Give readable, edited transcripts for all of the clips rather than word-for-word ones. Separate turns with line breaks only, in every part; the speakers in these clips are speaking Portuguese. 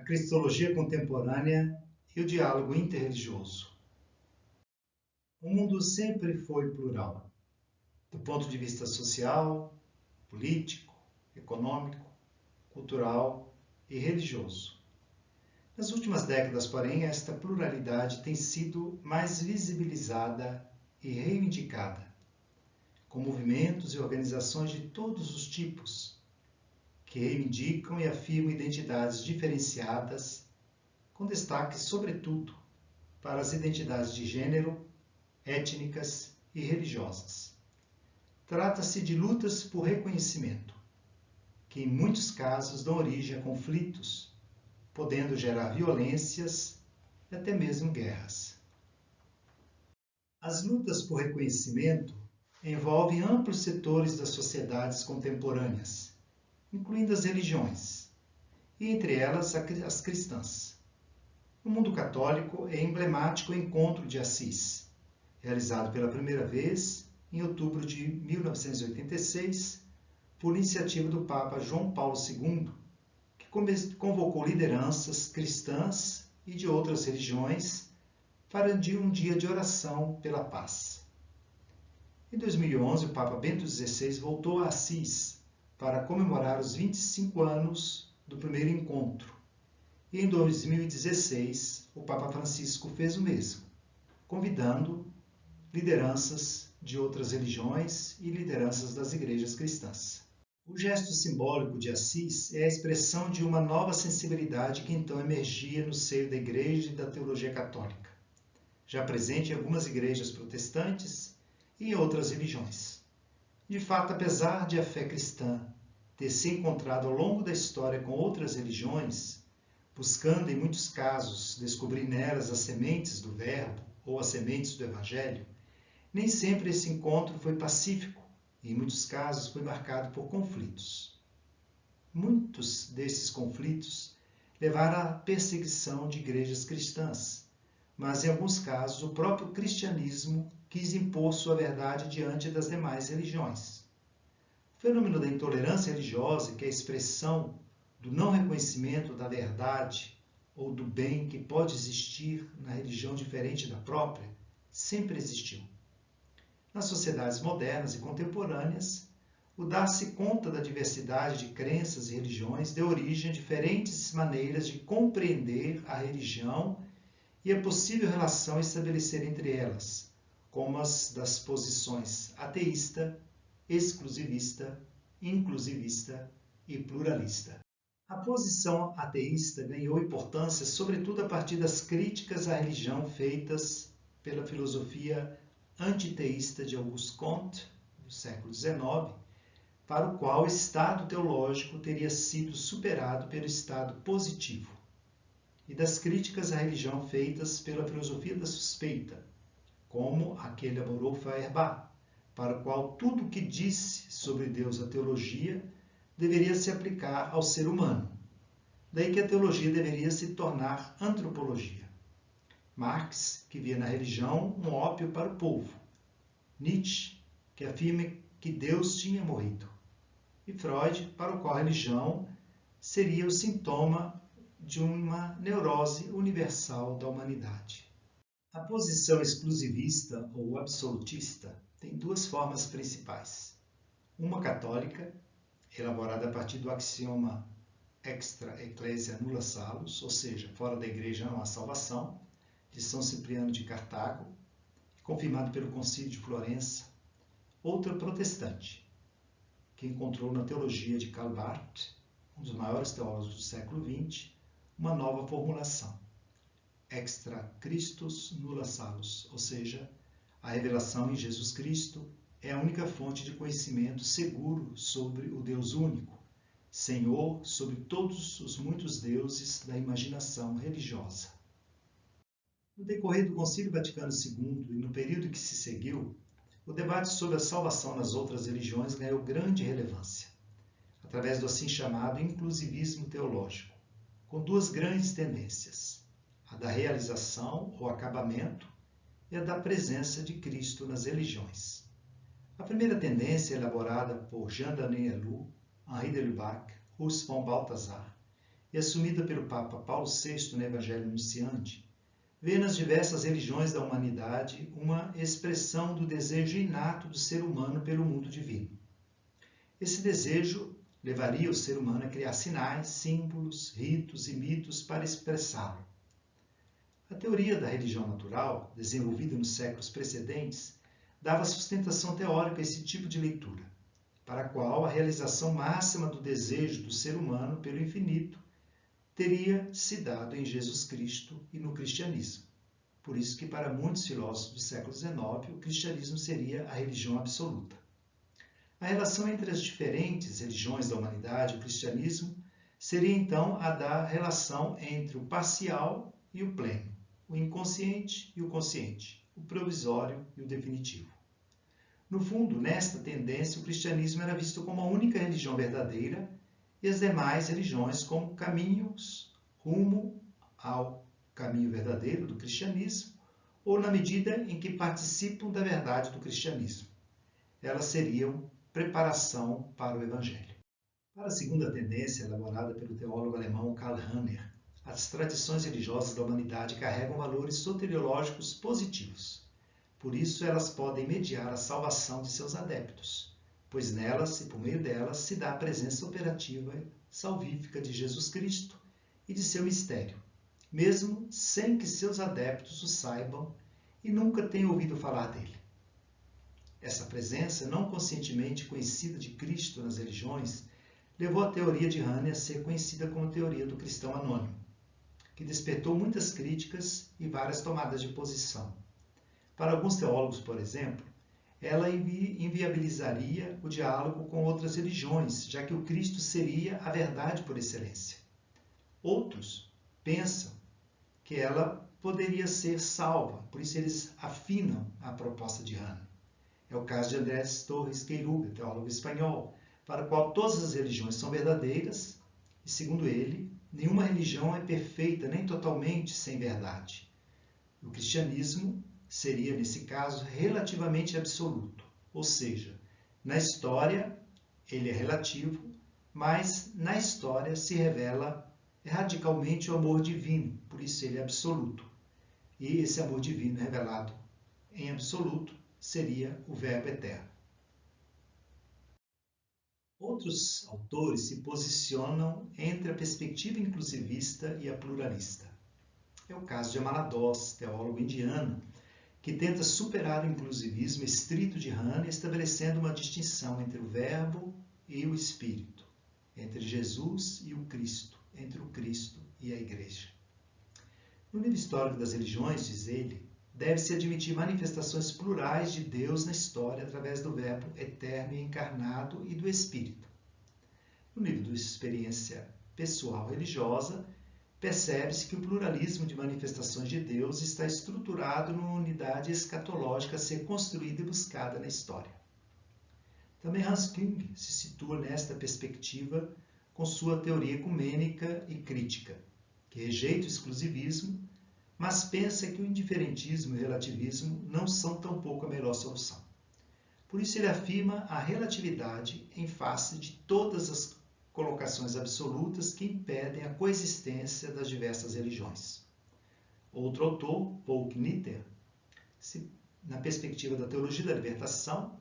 Cristologia contemporânea e o diálogo interreligioso. O mundo sempre foi plural, do ponto de vista social, político, econômico, cultural e religioso. Nas últimas décadas, porém, esta pluralidade tem sido mais visibilizada e reivindicada, com movimentos e organizações de todos os tipos, que reivindicam e afirmam identidades diferenciadas, com destaque, sobretudo, para as identidades de gênero, étnicas e religiosas. Trata-se de lutas por reconhecimento, que em muitos casos dão origem a conflitos, podendo gerar violências e até mesmo guerras. As lutas por reconhecimento envolvem amplos setores das sociedades contemporâneas, incluindo as religiões, e entre elas as cristãs. No mundo católico é emblemático o Encontro de Assis, realizado pela primeira vez em outubro de 1986, por iniciativa do Papa João Paulo II, que convocou lideranças cristãs e de outras religiões para um dia de oração pela paz. Em 2011, o Papa Bento XVI voltou a Assis para comemorar os 25 anos do primeiro encontro. E em 2016, o Papa Francisco fez o mesmo, convidando lideranças de outras religiões e lideranças das igrejas cristãs. O gesto simbólico de Assis é a expressão de uma nova sensibilidade que então emergia no seio da Igreja e da teologia católica, já presente em algumas igrejas protestantes e em outras religiões. De fato, apesar de a fé cristã ter se encontrado ao longo da história com outras religiões, buscando em muitos casos descobrir nelas as sementes do Verbo ou as sementes do Evangelho, nem sempre esse encontro foi pacífico e em muitos casos foi marcado por conflitos. Muitos desses conflitos levaram à perseguição de igrejas cristãs, mas em alguns casos o próprio cristianismo quis impor sua verdade diante das demais religiões. O fenômeno da intolerância religiosa, que é a expressão do não reconhecimento da verdade ou do bem que pode existir na religião diferente da própria, sempre existiu. Nas sociedades modernas e contemporâneas, o dar-se conta da diversidade de crenças e religiões deu origem a diferentes maneiras de compreender a religião e a possível relação a estabelecer entre elas, como as das posições ateísta, exclusivista, inclusivista e pluralista. A posição ateísta ganhou importância sobretudo a partir das críticas à religião feitas pela filosofia antiteísta de Auguste Comte, do século XIX, para o qual o estado teológico teria sido superado pelo estado positivo, e das críticas à religião feitas pela filosofia da suspeita, como aquele Amourou Feuerbach, para o qual tudo o que disse sobre Deus a teologia deveria se aplicar ao ser humano. Daí que a teologia deveria se tornar antropologia. Marx, que via na religião um ópio para o povo. Nietzsche, que afirma que Deus tinha morrido. E Freud, para o qual a religião seria o sintoma de uma neurose universal da humanidade. A posição exclusivista ou absolutista tem duas formas principais. Uma católica, elaborada a partir do axioma extra ecclesia nulla salus, ou seja, fora da igreja não há salvação, de São Cipriano de Cartago, confirmado pelo Concílio de Florença. Outra protestante, que encontrou na teologia de Karl Barth, um dos maiores teólogos do século XX, uma nova formulação, extra Christus nulla salus, ou seja, a revelação em Jesus Cristo é a única fonte de conhecimento seguro sobre o Deus único, Senhor sobre todos os muitos deuses da imaginação religiosa. No decorrer do Concílio Vaticano II e no período que se seguiu, o debate sobre a salvação nas outras religiões ganhou grande relevância, através do assim chamado inclusivismo teológico, com duas grandes tendências, a da realização ou acabamento e a da presença de Cristo nas religiões. A primeira tendência, elaborada por Jean Daniel Leroux, Henri de Lubac, Urs von Balthasar e assumida pelo Papa Paulo VI no Evangelho Anunciante, vê nas diversas religiões da humanidade uma expressão do desejo inato do ser humano pelo mundo divino. Esse desejo levaria o ser humano a criar sinais, símbolos, ritos e mitos para expressá-lo. A teoria da religião natural, desenvolvida nos séculos precedentes, dava sustentação teórica a esse tipo de leitura, para a qual a realização máxima do desejo do ser humano pelo infinito teria se dado em Jesus Cristo e no cristianismo. Por isso que para muitos filósofos do século XIX, o cristianismo seria a religião absoluta. A relação entre as diferentes religiões da humanidade, o cristianismo, seria então a da relação entre o parcial e o pleno, o inconsciente e o consciente, o provisório e o definitivo. No fundo, nesta tendência, o cristianismo era visto como a única religião verdadeira e as demais religiões como caminhos rumo ao caminho verdadeiro do cristianismo, ou na medida em que participam da verdade do cristianismo. Elas seriam preparação para o Evangelho. Para a segunda tendência, elaborada pelo teólogo alemão Karl Rahner, as tradições religiosas da humanidade carregam valores soteriológicos positivos. Por isso, elas podem mediar a salvação de seus adeptos, pois nelas e por meio delas se dá a presença operativa salvífica de Jesus Cristo e de seu mistério, mesmo sem que seus adeptos o saibam e nunca tenham ouvido falar dele. Essa presença não conscientemente conhecida de Cristo nas religiões levou a teoria de Rahner a ser conhecida como teoria do cristão anônimo, que despertou muitas críticas e várias tomadas de posição. Para alguns teólogos, por exemplo, ela inviabilizaria o diálogo com outras religiões, já que o Cristo seria a verdade por excelência. Outros pensam que ela poderia ser salva, por isso eles afinam a proposta de Rahner. É o caso de Andrés Torres Queiruga, teólogo espanhol, para o qual todas as religiões são verdadeiras e, segundo ele, nenhuma religião é perfeita nem totalmente sem verdade. O cristianismo seria, nesse caso, relativamente absoluto, ou seja, na história ele é relativo, mas na história se revela radicalmente o amor divino, por isso ele é absoluto. E esse amor divino revelado em absoluto seria o Verbo eterno. Outros autores se posicionam entre a perspectiva inclusivista e a pluralista. É o caso de Amalados, teólogo indiano, que tenta superar o inclusivismo estrito de Rahner, estabelecendo uma distinção entre o Verbo e o Espírito, entre Jesus e o Cristo, entre o Cristo e a Igreja. No livro histórico das religiões, diz ele, deve-se admitir manifestações plurais de Deus na história através do Verbo eterno e encarnado e do Espírito. No livro do Experiência Pessoal Religiosa, percebe-se que o pluralismo de manifestações de Deus está estruturado numa unidade escatológica a ser construída e buscada na história. Também Hans Küng se situa nesta perspectiva com sua teoria ecumênica e crítica, que rejeita o exclusivismo, mas pensa que o indiferentismo e o relativismo não são tampouco a melhor solução. Por isso ele afirma a relatividade em face de todas as colocações absolutas que impedem a coexistência das diversas religiões. Outro autor, Paul Knitter, na perspectiva da teologia da libertação,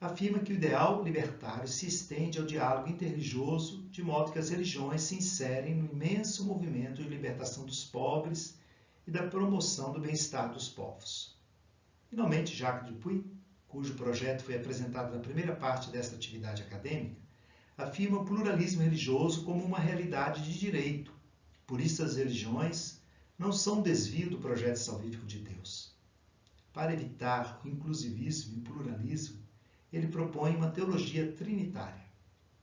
afirma que o ideal libertário se estende ao diálogo interreligioso, de modo que as religiões se inserem no imenso movimento de libertação dos pobres e da promoção do bem-estar dos povos. Finalmente, Jacques Dupuy, cujo projeto foi apresentado na primeira parte desta atividade acadêmica, afirma o pluralismo religioso como uma realidade de direito. Por isso, as religiões não são um desvio do projeto salvífico de Deus. Para evitar o inclusivismo e o pluralismo, ele propõe uma teologia trinitária,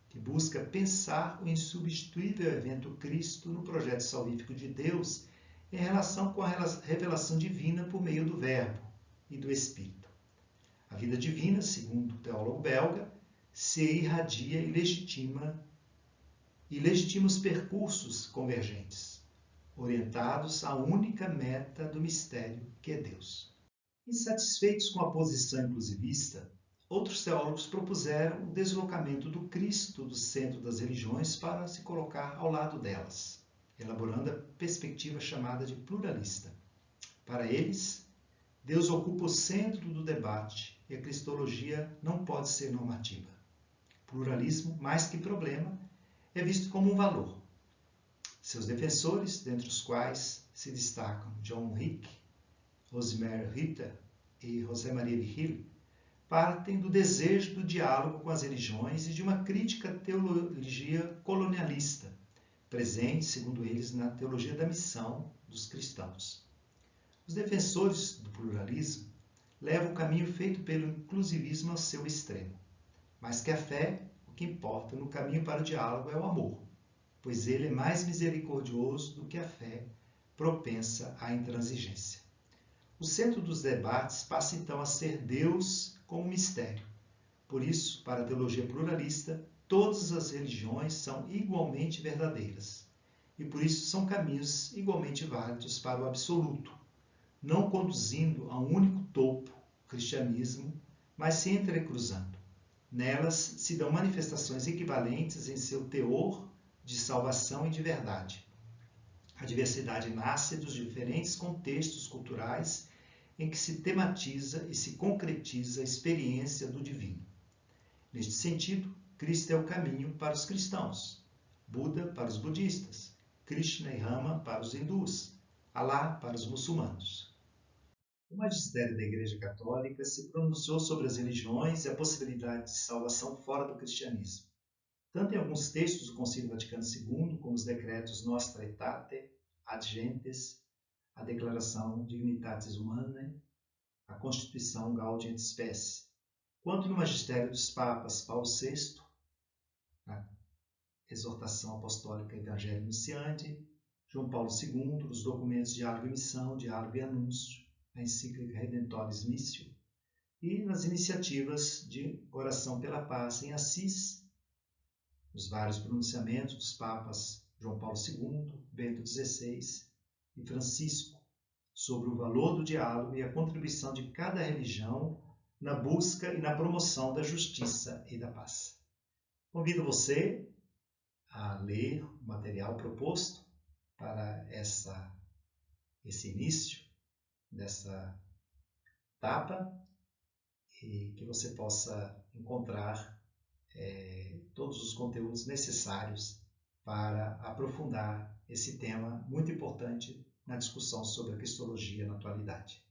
que busca pensar o insubstituível evento Cristo no projeto salvífico de Deus em relação com a revelação divina por meio do Verbo e do Espírito. A vida divina, segundo o teólogo belga, se irradia e legitima os percursos convergentes, orientados à única meta do mistério, que é Deus. Insatisfeitos com a posição inclusivista, outros teólogos propuseram o deslocamento do Cristo do centro das religiões para se colocar ao lado delas. elaborando a perspectiva chamada de pluralista. Para eles, Deus ocupa o centro do debate e a cristologia não pode ser normativa. Pluralismo, mais que problema, é visto como um valor. Seus defensores, dentre os quais se destacam John Hick, Rosemary Ritter e José Maria Vigil, partem do desejo do diálogo com as religiões e de uma crítica à teologia colonialista, presente, segundo eles, na teologia da missão dos cristãos. Os defensores do pluralismo levam o caminho feito pelo inclusivismo ao seu extremo. Mais que a fé, o que importa no caminho para o diálogo é o amor, pois ele é mais misericordioso do que a fé, propensa à intransigência. O centro dos debates passa então a ser Deus como mistério. Por isso, para a teologia pluralista, todas as religiões são igualmente verdadeiras, e por isso são caminhos igualmente válidos para o absoluto, não conduzindo a um único topo, o cristianismo, mas se entrecruzando. Nelas se dão manifestações equivalentes em seu teor de salvação e de verdade. A diversidade nasce dos diferentes contextos culturais em que se tematiza e se concretiza a experiência do divino. Neste sentido, Cristo é o caminho para os cristãos, Buda para os budistas, Krishna e Rama para os hindus, Alá para os muçulmanos. O magistério da Igreja Católica se pronunciou sobre as religiões e a possibilidade de salvação fora do cristianismo, tanto em alguns textos do Concílio Vaticano II, como os decretos Nostra Aetate, Ad Gentes, a Declaração Dignitatis Humanae, a Constituição Gaudium et Spes, quanto no magistério dos papas Paulo VI, na Exortação Apostólica Evangelii Nuntiandi, João Paulo II, os documentos Diálogo e Missão, Diálogo e Anúncio, a encíclica Redemptoris Missio, e nas iniciativas de oração pela paz em Assis, os vários pronunciamentos dos papas João Paulo II, Bento XVI e Francisco, sobre o valor do diálogo e a contribuição de cada religião na busca e na promoção da justiça e da paz. Convido você a ler o material proposto para esse início dessa etapa e que você possa encontrar todos os conteúdos necessários para aprofundar esse tema muito importante na discussão sobre a cristologia na atualidade.